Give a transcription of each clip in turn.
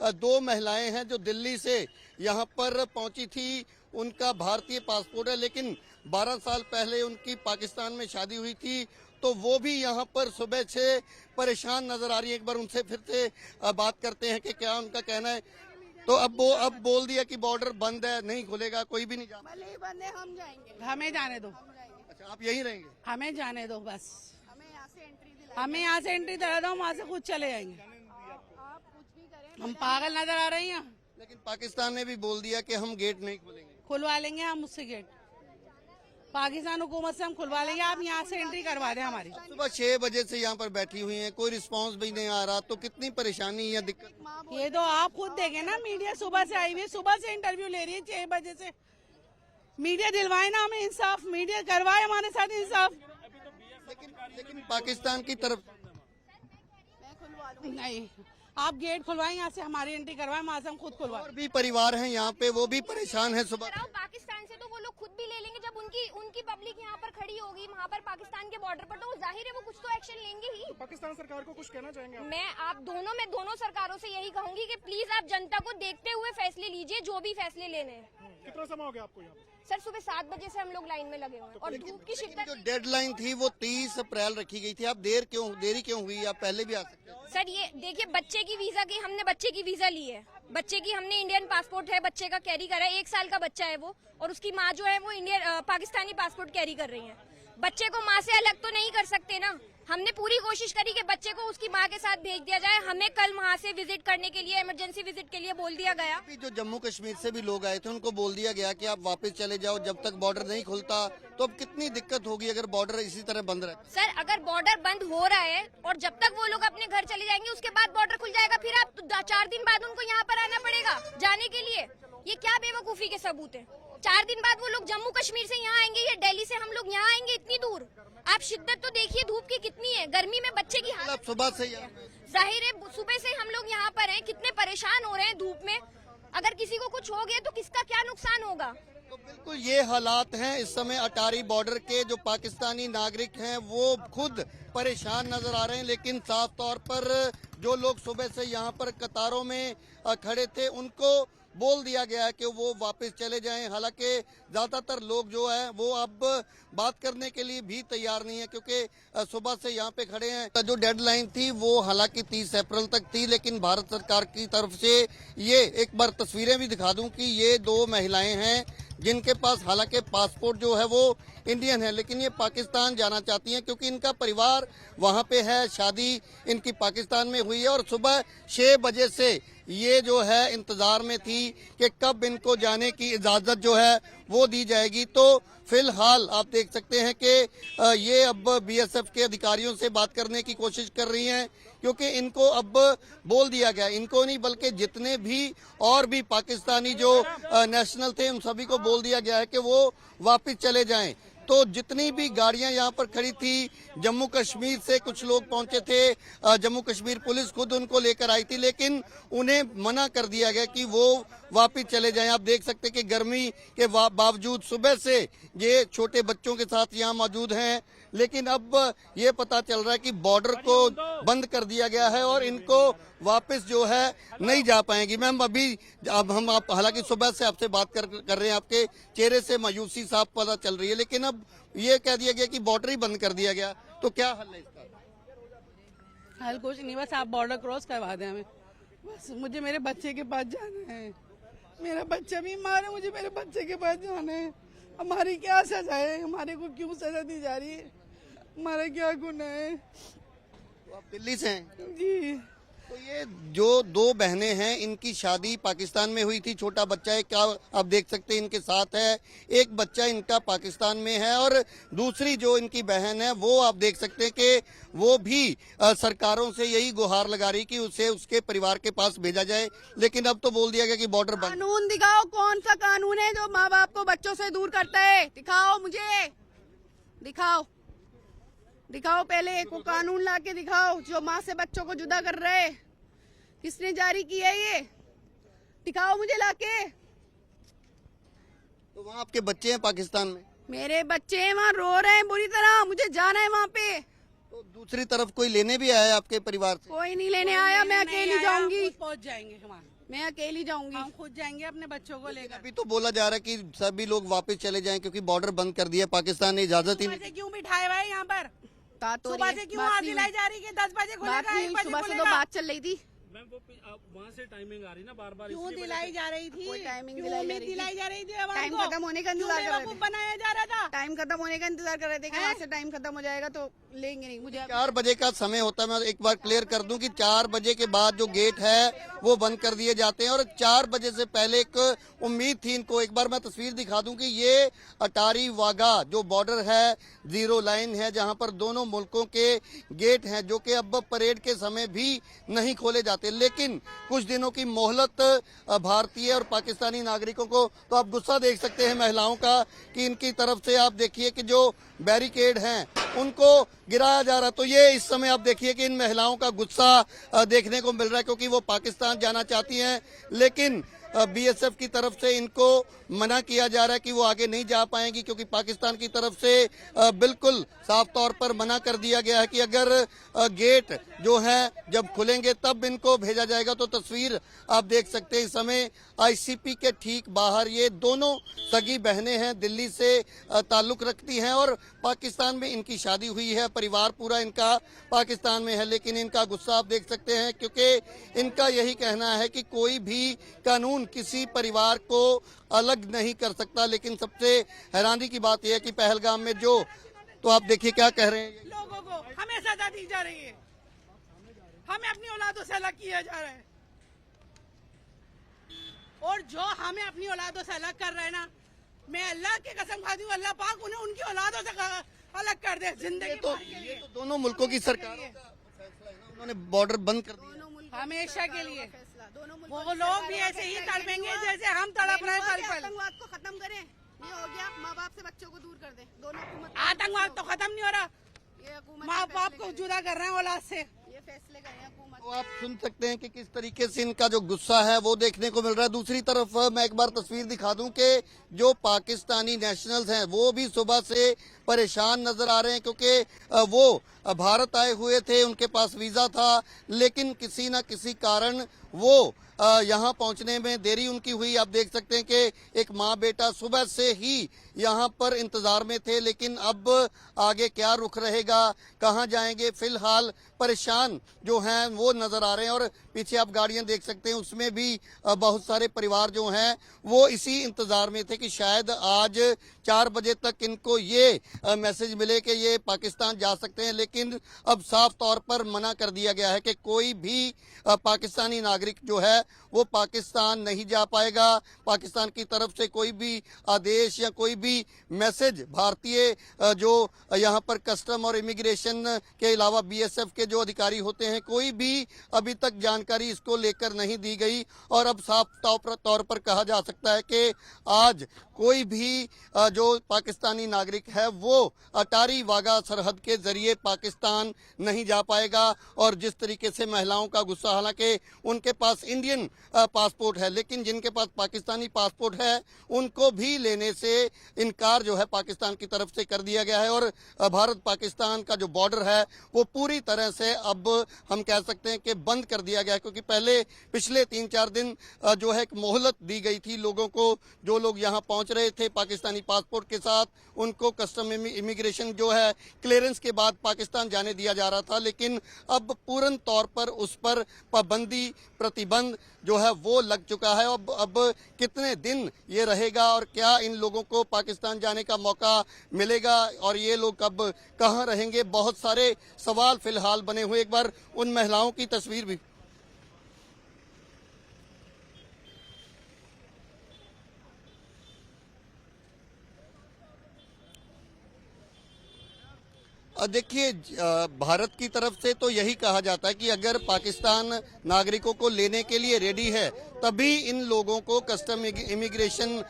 दो महिलाएं हैं जो दिल्ली से यहाँ पर पहुंची थी। उनका भारतीय पासपोर्ट है, लेकिन 12 साल पहले उनकी पाकिस्तान में शादी हुई थी, तो वो भी यहाँ पर सुबह से परेशान नजर आ रही है। एक बार उनसे फिर से बात करते हैं कि क्या उनका कहना है। तो अब बोल दिया कि बॉर्डर बंद है, नहीं खुलेगा, कोई भी नहीं जा। भले ही बंद है, हम जाएंगे, हमें जाने दो। अच्छा, आप यहीं रहेंगे? हमें जाने दो बस। हमें यहाँ से एंट्री दिला। हमें यहाँ से एंट्री दिला दो, वहाँ से खुद चले जाएंगे। आप कुछ भी करें, हम पागल नजर आ रही हैं। लेकिन पाकिस्तान ने भी बोल दिया कि हम गेट नहीं खोलेंगे। खुलवा लेंगे हम उससे गेट, पाकिस्तान हुकूमत से हम खुलवा लेंगे। आप यहाँ से एंट्री करवा दें हमारी। सुबह 6 बजे से यहाँ पर बैठी हुई हैं, कोई रिस्पांस भी नहीं आ रहा, तो कितनी परेशानी या दिक्कत? ये तो आप खुद देखें ना, मीडिया सुबह से आई हुई है, सुबह से इंटरव्यू ले रही है 6 बजे से। मीडिया दिलवाए ना हमें इंसाफ, मीडिया करवाए हमारे साथ इंसाफ। लेकिन पाकिस्तान की तरफ मैं खुलवा लूँ। नहीं, आप गेट खुलवाएं, यहाँ से हमारी एंट्री करवाएं, वहाँ से हम खुद खुलवाएं। और भी परिवार हैं यहाँ पे, वो भी परेशान है। सुबह पाकिस्तान से तो वो लोग खुद भी ले लेंगे, जब उनकी पब्लिक यहाँ पर खड़ी होगी वहाँ पर पाकिस्तान के बॉर्डर पर, तो जाहिर है वो कुछ तो एक्शन लेंगे ही। तो पाकिस्तान सरकार को कुछ कहना चाहेंगे आप? मैं दोनों सरकारों से यही कहूंगी कि प्लीज आप जनता को देखते हुए फैसले लीजिए, जो भी फैसले लेने हैं। कितना समय हो गया आपको यहाँ? सर सुबह 7 बजे से हम लोग लाइन में लगे हुए हैं और धूप की शिद्दत। जो डेडलाइन थी वो 30 अप्रैल रखी गई थी, आप देरी क्यों हुई? आप पहले भी आ सकते थे। सर ये देखिए, बच्चे की वीजा की हमने बच्चे की वीजा ली है, बच्चे की हमने इंडियन पासपोर्ट है, बच्चे का कैरी करा है, 1 साल का बच्चा है वो, और उसकी माँ जो है वो पाकिस्तानी पासपोर्ट कैरी कर रही है। बच्चे को माँ से अलग तो नहीं कर सकते ना। हमने पूरी कोशिश करी कि बच्चे को उसकी माँ के साथ भेज दिया जाए। हमें कल वहाँ से विजिट करने के लिए, इमरजेंसी विजिट के लिए बोल दिया गया। जो जम्मू कश्मीर से भी लोग आए थे उनको बोल दिया गया कि आप वापस चले जाओ, जब तक बॉर्डर नहीं खुलता। तो अब कितनी दिक्कत होगी अगर बॉर्डर इसी तरह बंद रहे? सर अगर बॉर्डर बंद हो रहा है और जब तक वो लोग अपने घर चले जाएंगे, उसके बाद बॉर्डर खुल जाएगा, फिर आप 4 दिन बाद उनको यहाँ पर आना पड़ेगा जाने के लिए। ये क्या बेवकूफी के सबूत है? 4 दिन बाद वो लोग जम्मू कश्मीर से यहाँ आएंगे या दिल्ली से हम लोग यहाँ आएंगे इतनी दूर। आप शिद्दत तो देखिए धूप की कितनी है, गर्मी में बच्चे की हालत। सुबह से जाहिर है सुबह से हम लोग यहाँ पर हैं, कितने परेशान हो रहे हैं धूप में। अगर किसी को कुछ हो गया तो किसका क्या नुकसान होगा? तो बिल्कुल ये हालात हैं इस समय अटारी बॉर्डर के। जो पाकिस्तानी नागरिक हैं वो खुद परेशान नजर आ रहे हैं, लेकिन साफ तौर पर जो लोग सुबह से यहाँ पर कतारों में खड़े थे उनको बोल दिया गया है कि वो वापस चले जाएं। हालांकि ज्यादातर लोग जो है वो अब बात करने के लिए भी तैयार नहीं है, क्योंकि सुबह से यहाँ पे खड़े हैं। जो डेडलाइन थी वो हालांकि 30 अप्रैल तक थी, लेकिन भारत सरकार की तरफ से ये एक बार तस्वीरें भी दिखा दूं कि ये 2 महिलाएं हैं जिनके पास हालांकि पासपोर्ट जो है वो इंडियन है, लेकिन ये पाकिस्तान जाना चाहती हैं क्योंकि इनका परिवार वहाँ पे है, शादी इनकी पाकिस्तान में हुई है। और सुबह 6 बजे से ये जो है इंतजार में थी कि कब इनको जाने की इजाजत जो है वो दी जाएगी। तो फिलहाल आप देख सकते हैं कि ये अब बीएसएफ के अधिकारियों से बात करने की कोशिश कर रही हैं, क्योंकि इनको अब बोल दिया गया, इनको नहीं बल्कि जितने भी और भी पाकिस्तानी जो नेशनल थे उन सभी को बोल दिया गया है कि वो वापस चले जाएं। तो जितनी भी गाड़ियां यहाँ पर खड़ी थी, जम्मू कश्मीर से कुछ लोग पहुंचे थे, जम्मू कश्मीर पुलिस खुद उनको लेकर आई थी, लेकिन उन्हें मना कर दिया गया कि वो वापस चले जाएं। आप देख सकते हैं कि गर्मी के बावजूद सुबह से ये छोटे बच्चों के साथ यहाँ मौजूद हैं, लेकिन अब ये पता चल रहा है कि बॉर्डर को बंद कर दिया गया है और इनको वापस जो है नहीं जा पाएंगी। मैम अब हम हालांकि सुबह से आपसे बात कर रहे हैं, आपके चेहरे से मायूसी साफ पता चल रही है, लेकिन अब ये कह दिया गया कि बॉर्डर ही बंद कर दिया गया, तो क्या हल है इसका? हल कुछ नहीं, बस आप बॉर्डर क्रॉस करवा दें हमें। बस मुझे मेरे बच्चे के पास जाना है, मेरा बच्चा बीमार है, मुझे मेरे बच्चे के पास जाना है। हमारी क्या सजा है? हमारे को क्यों सजा दी जा रही है? हमारा क्या गुनाह है? तो आप दिल्ली से हैं? जी। तो ये जो 2 बहनें हैं इनकी शादी पाकिस्तान में हुई थी, छोटा बच्चा है, क्या आप देख सकते हैं इनके साथ है, एक बच्चा इनका पाकिस्तान में है, और दूसरी जो इनकी बहन है वो आप देख सकते हैं कि वो भी सरकारों से यही गुहार लगा रही कि उसे उसके परिवार के पास भेजा जाए, लेकिन अब तो बोल दिया गया कि बॉर्डर बंद। कानून दिखाओ, कौन सा कानून है जो माँ बाप को बच्चों से दूर करता है? दिखाओ मुझे, दिखाओ पहले वो कानून लाके दिखाओ जो माँ से बच्चों को जुदा कर रहे हैं। किसने जारी किया ये? दिखाओ मुझे लाके। तो वहाँ आपके बच्चे हैं पाकिस्तान में? मेरे बच्चे वहाँ रो रहे हैं बुरी तरह, मुझे जाना है वहाँ पे। तो दूसरी तरफ कोई लेने भी आया है आपके परिवार से? कोई नहीं लेने आया, मैं अकेली जाऊंगी, खुद पहुंच जाएंगे वहाँ, मैं अकेली जाऊंगी। हम खुद जाएंगे अपने बच्चों को लेकर। अभी तो बोला जा रहा है कि सभी लोग वापस चले जाएं क्योंकि बॉर्डर बंद कर दिया, पाकिस्तान ने इजाजत ही सुबह नहीं से क्यों बिठाए हुए हैं यहाँ पर? बात हो सुबह रही से है, क्यों बात आग नहीं दिलाई हुई। जा रही है? 10 बजे बात खुलेगा, नहीं 1 हुई, बजे सुबह से तो खुलेगा। बात चल रही थी। मैम वो वहाँ से टाइमिंग आ रही ना बार बार, क्यों दिलाई जा रही थी? कोई टाइमिंग क्यों दिलाई जा उम्मीद रही थी? दिलाई जा रही थी? अब टाइम हमको खत्म होने का क्यों इंतजार कर रहे बेवकूफ थे। बनाया जा रहा था? टाइम खत्म होने का इंतजार कर रहे थे कि वहाँ से टाइम खत्म हो जाएगा तो लेंगे नहीं। मुझे 4 बजे का समय होता है। मैं एक बार क्लियर कर दूं कि 4 बजे के बाद जो गेट है वो बंद कर दिए जाते हैं और 4 बजे से पहले एक उम्मीद थी इनको। एक बार मैं तस्वीर दिखा दूं कि ये अटारी वाघा जो बॉर्डर है, 0 लाइन है जहां पर दोनों मुल्कों के गेट हैं जो कि अब परेड के समय भी नहीं खोले जाते, लेकिन कुछ दिनों की मोहलत भारतीय और पाकिस्तानी नागरिकों को। तो आप गुस्सा देख सकते हैं महिलाओं का कि इनकी तरफ से आप देखिए कि जो बैरिकेड हैं उनको गिराया जा रहा है। तो ये इस समय आप देखिए कि इन महिलाओं का गुस्सा देखने को मिल रहा है क्योंकि वो पाकिस्तान जाना चाहती हैं, लेकिन बीएसएफ की तरफ से इनको मना किया जा रहा है कि वो आगे नहीं जा पाएंगी क्योंकि पाकिस्तान की तरफ से बिल्कुल साफ तौर पर मना कर दिया गया है कि अगर गेट जो है जब खुलेंगे तब इनको भेजा जाएगा। तो तस्वीर आप देख सकते हैं इस समय आईसीपी के ठीक बाहर ये दोनों सगी बहनें हैं, दिल्ली से ताल्लुक रखती हैं और पाकिस्तान में इनकी शादी हुई है, परिवार पूरा इनका पाकिस्तान में है, लेकिन इनका गुस्सा आप देख सकते हैं क्योंकि इनका यही कहना है कि कोई भी कानून किसी परिवार को अलग नहीं कर सकता। लेकिन सबसे हैरानी की बात यह है कि पहलगाम में जो, तो आप देखिए क्या कह रहे हैं, लोगों को हमें सजा दी जा रही है, हमें अपनी औलादों से अलग किया जा रहा है और जो हमें अपनी औलादों से अलग कर रहे हैं ना, मैं अल्लाह की कसम खाती हूँ, अल्लाह पाक उन्हें उनकी औलादों से अलग कर दे जिंदगी तो भर के लिए। ये तो दोनों मुल्कों की सरकार उन्होंने बॉर्डर बंद कर दिया। हमेशा के लिए दोनों वो लोग भी ऐसे ही तड़पेंगे जैसे हम तड़प रहे हैं पल पल। आतंकवाद को खत्म करें, ये हो गया, माँ बाप से बच्चों को दूर कर दें। दोनों हुकूमत आतंकवाद तो खत्म नहीं हो रहा, ये हुकूमत माँ बाप को जुदा कर रहे हैं औलाद से। ये फैसले करें हुकूमत। तो आप सुन सकते हैं कि किस तरीके से इनका जो गुस्सा है वो देखने को मिल रहा है। दूसरी तरफ मैं एक बार तस्वीर दिखा दूं कि जो पाकिस्तानी नेशनल्स हैं वो भी सुबह से परेशान नजर आ रहे हैं क्योंकि वो भारत आए हुए थे, उनके पास वीजा था, लेकिन किसी न किसी कारण वो यहाँ पहुँचने में देरी उनकी हुई। आप देख सकते हैं कि एक माँ बेटा सुबह से ही यहाँ पर इंतजार में थे, लेकिन अब आगे क्या रुख रहेगा, कहाँ जाएंगे, फिलहाल परेशान जो हैं वो नजर आ रहे हैं। और पीछे आप गाड़ियां देख सकते हैं उसमें भी बहुत सारे परिवार जो हैं वो इसी इंतजार में थे कि शायद आज 4 बजे तक इनको ये मैसेज मिले कि ये पाकिस्तान जा सकते हैं, लेकिन अब साफ तौर पर मना कर दिया गया है कि कोई भी पाकिस्तानी नागरिक जो है वो पाकिस्तान नहीं जा पाएगा। पाकिस्तान की तरफ से कोई भी आदेश या कोई भी मैसेज भारतीय जो यहाँ पर कस्टम और इमिग्रेशन के अलावा बीएसएफ के जो अधिकारी होते हैं, कोई भी अभी तक जानकारी इसको लेकर नहीं दी गई। और अब साफ तौर पर कहा जा सकता है कि आज कोई भी जो पाकिस्तानी नागरिक है वो अटारी वाघा सरहद के जरिए पाकिस्तान नहीं जा पाएगा। और जिस तरीके से महिलाओं का गुस्सा, हालांकि उनके पास इंडियन पासपोर्ट है, लेकिन जिनके पास पाकिस्तानी पासपोर्ट है उनको भी लेने से इनकार जो है पाकिस्तान की तरफ से कर दिया गया है। और भारत पाकिस्तान का जो बॉर्डर है वो पूरी तरह से अब हम कह सकते हैं कि बंद कर दिया गया है, क्योंकि पहले पिछले 3-4 दिन जो है एक मोहलत दी गई थी लोगों को। जो लोग यहाँ पहुंच रहे थे पाकिस्तानी पासपोर्ट के साथ, उनको कस्टम इमिग्रेशन जो है क्लियरेंस के बाद पाकिस्तान जाने दिया जा रहा था, लेकिन अब पूर्ण तौर पर उस पर पाबंदी, प्रतिबंध जो है वो लग चुका है। अब कितने दिन ये रहेगा और क्या इन लोगों को पाकिस्तान जाने का मौका मिलेगा और ये लोग अब कहाँ रहेंगे, बहुत सारे सवाल फिलहाल बने हुए। एक बार उन महिलाओं की तस्वीर भी देखिए, भारत की तरफ से तो यही कहा जाता है कि अगर पाकिस्तान नागरिकों को लेने के लिए रेडी है तभी इन लोगों को कस्टम इमिग्रेशन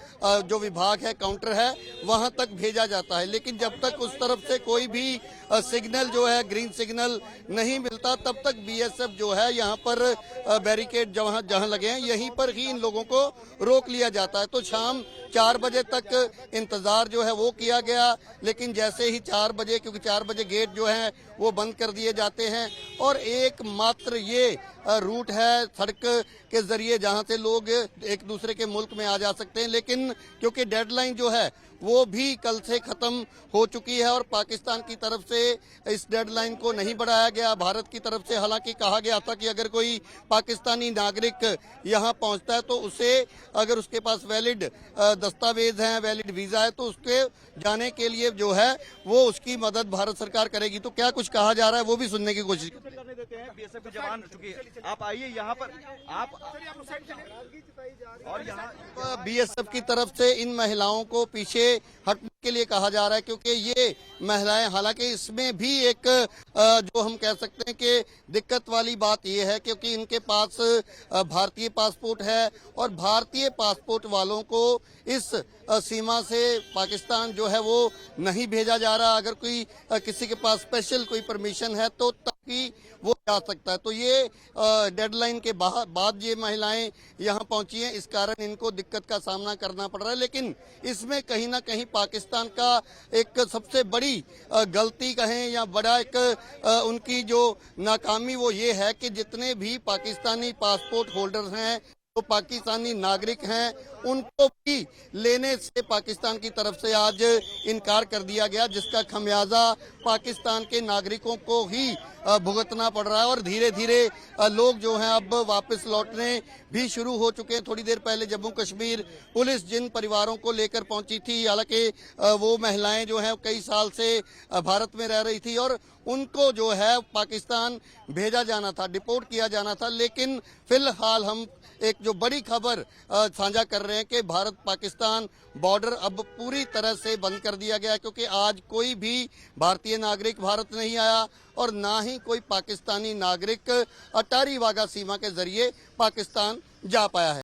जो विभाग है, काउंटर है, वहां तक भेजा जाता है। लेकिन जब तक उस तरफ से कोई भी सिग्नल जो है, ग्रीन सिग्नल नहीं मिलता, तब तक बीएसएफ जो है यहाँ पर बैरिकेड जहाँ लगे हैं यहीं पर ही इन लोगों को रोक लिया जाता है। तो शाम 4 बजे तक इंतजार जो है वो किया गया, लेकिन जैसे ही 4 बजे, क्योंकि 4 बजे गेट जो है वो बंद कर दिए जाते हैं और एकमात्र ये रूट है सड़क के जरिए जहां से लोग एक दूसरे के मुल्क में आ जा सकते हैं। लेकिन क्योंकि डेडलाइन जो है वो भी कल से खत्म हो चुकी है और पाकिस्तान की तरफ से इस डेडलाइन को नहीं बढ़ाया गया। भारत की तरफ से हालांकि कहा गया था कि अगर कोई पाकिस्तानी नागरिक यहां पहुंचता है तो उसे, अगर उसके पास वैलिड दस्तावेज हैं, वैलिड वीजा है, तो उसके जाने के लिए जो है वो उसकी मदद भारत सरकार करेगी। तो क्या कुछ कहा जा रहा है वो भी सुनने की कोशिश करने देते हैं। बीएसएफ के जवान, चुकी आप आइए यहाँ पर, आप और यहाँ बीएसएफ की तरफ से इन महिलाओं को पीछे हटने के लिए कहा जा रहा है, क्योंकि ये महिलाएं, हालांकि इसमें भी एक जो हम कह सकते हैं कि दिक्कत वाली बात ये है क्योंकि इनके पास भारतीय पासपोर्ट है और भारतीय पासपोर्ट वालों को इस सीमा से पाकिस्तान जो है वो नहीं भेजा जा रहा। अगर कोई किसी के पास स्पेशल कोई परमिशन है तो तभी वो जा सकता है। तो ये डेडलाइन के बाद ये महिलाएं यहाँ पहुंची हैं, इस कारण इनको दिक्कत का सामना करना पड़ रहा है। लेकिन इसमें कहीं ना कहीं पाकिस्तान का एक सबसे बड़ी गलती कहें या बड़ा एक उनकी जो नाकामी वो ये है कि जितने भी पाकिस्तानी पासपोर्ट होल्डर्स हैं, तो पाकिस्तानी नागरिक हैं, उनको भी लेने से पाकिस्तान की तरफ से आज इनकार कर दिया गया, जिसका खमियाजा पाकिस्तान के नागरिकों को ही भुगतना पड़ रहा है। और धीरे धीरे लोग जो हैं अब वापस लौटने भी शुरू हो चुके हैं। थोड़ी देर पहले जम्मू कश्मीर पुलिस जिन परिवारों को लेकर पहुंची थी, हालांकि वो महिलाएं जो हैं कई साल से भारत में रह रही थी और उनको जो है पाकिस्तान भेजा जाना था, डिपोर्ट किया जाना था। लेकिन फिलहाल हम एक जो बड़ी खबर साझा कर रहे हैं कि भारत पाकिस्तान बॉर्डर अब पूरी तरह से बंद कर दिया गया है, क्योंकि आज कोई भी भारतीय नागरिक भारत नहीं आया और ना ही कोई पाकिस्तानी नागरिक अटारी वाघा सीमा के जरिए पाकिस्तान जा पाया है।